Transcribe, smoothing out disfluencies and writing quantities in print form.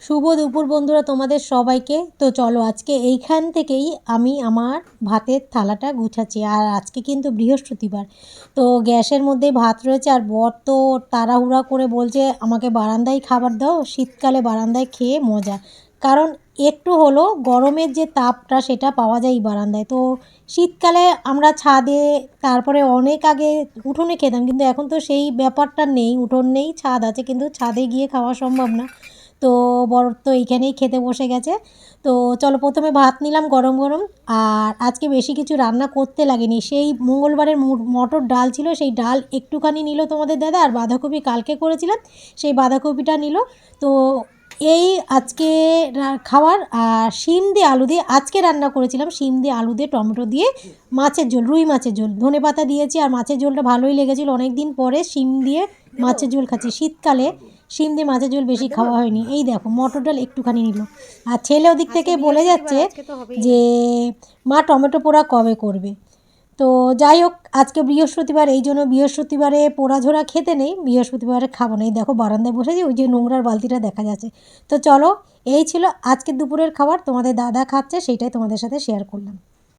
শুভ দুপুর বন্ধুরা, তোমাদের সবাইকে। তো চলো আজকে এইখান থেকেই আমি আমার ভাতের থালাটা গুছাচ্ছি। আর আজকে কিন্তু বৃহস্পতিবার, তো গ্যাসের মধ্যে ভাত রয়েছে। আর বর তো তাড়াহুড়া করে বলছে আমাকে বারান্দায় খাবার দাও, শীতকালে বারান্দায় খেয়ে মজা। কারণ একটু হলো গরমের যে তাপটা সেটা পাওয়া যায় এই বারান্দায়। তো শীতকালে আমরা ছাদে, তারপরে অনেক আগে উঠোনে খেতাম, কিন্তু এখন তো সেই ব্যাপারটা নেই, উঠোন নেই, ছাদ আছে কিন্তু ছাদে গিয়ে খাওয়া সম্ভব না। তো বর তো এইখানেই খেতে বসে গেছে। তো চলো প্রথমে ভাত নিলাম গরম গরম। আর আজকে বেশি কিছু রান্না করতে লাগেনি, সেই মঙ্গলবারের মটর ডাল ছিল, সেই ডাল একটুখানি নিল তোমাদের দাদা। আর বাঁধাকপি কালকে করেছিলাম, সেই বাঁধাকপিটা নিল। তো এই আজকে খাবার। আর শিম দিয়ে আলু দিয়ে আজকে রান্না করেছিলাম, শিম দিয়ে আলু দিয়ে টমেটো দিয়ে মাছের ঝোল, রুই মাছের ঝোল, ধনেপাতা দিয়েছি। আর মাছের ঝোলটা ভালোই লেগেছিলো, অনেক দিন পরে শিম দিয়ে মাছের ঝোল খাচ্ছি। শীতকালে শিম দিয়ে মাছের ঝোল বেশি খাওয়া হয়নি। এই দেখো মটর ডাল একটুখানি নিল। আর ছেলে ওদিক থেকে বলে যাচ্ছে যে মা টমেটো পোড়া কবে করবে। তো যাই হোক, আজকে বৃহস্পতিবার, এই জন্য বৃহস্পতিবারে পোড়া ঝোড়া খেতে নেই, বৃহস্পতিবারে খাবো না। এই দেখো বারান্দায় বসেছি, ওই যে নোংরার বালতিটা দেখা যাচ্ছে। তো চলো, এই ছিল আজকে দুপুরের খাবার, তোমাদের দাদা খাচ্ছে, সেইটাই তোমাদের সাথে শেয়ার করলাম।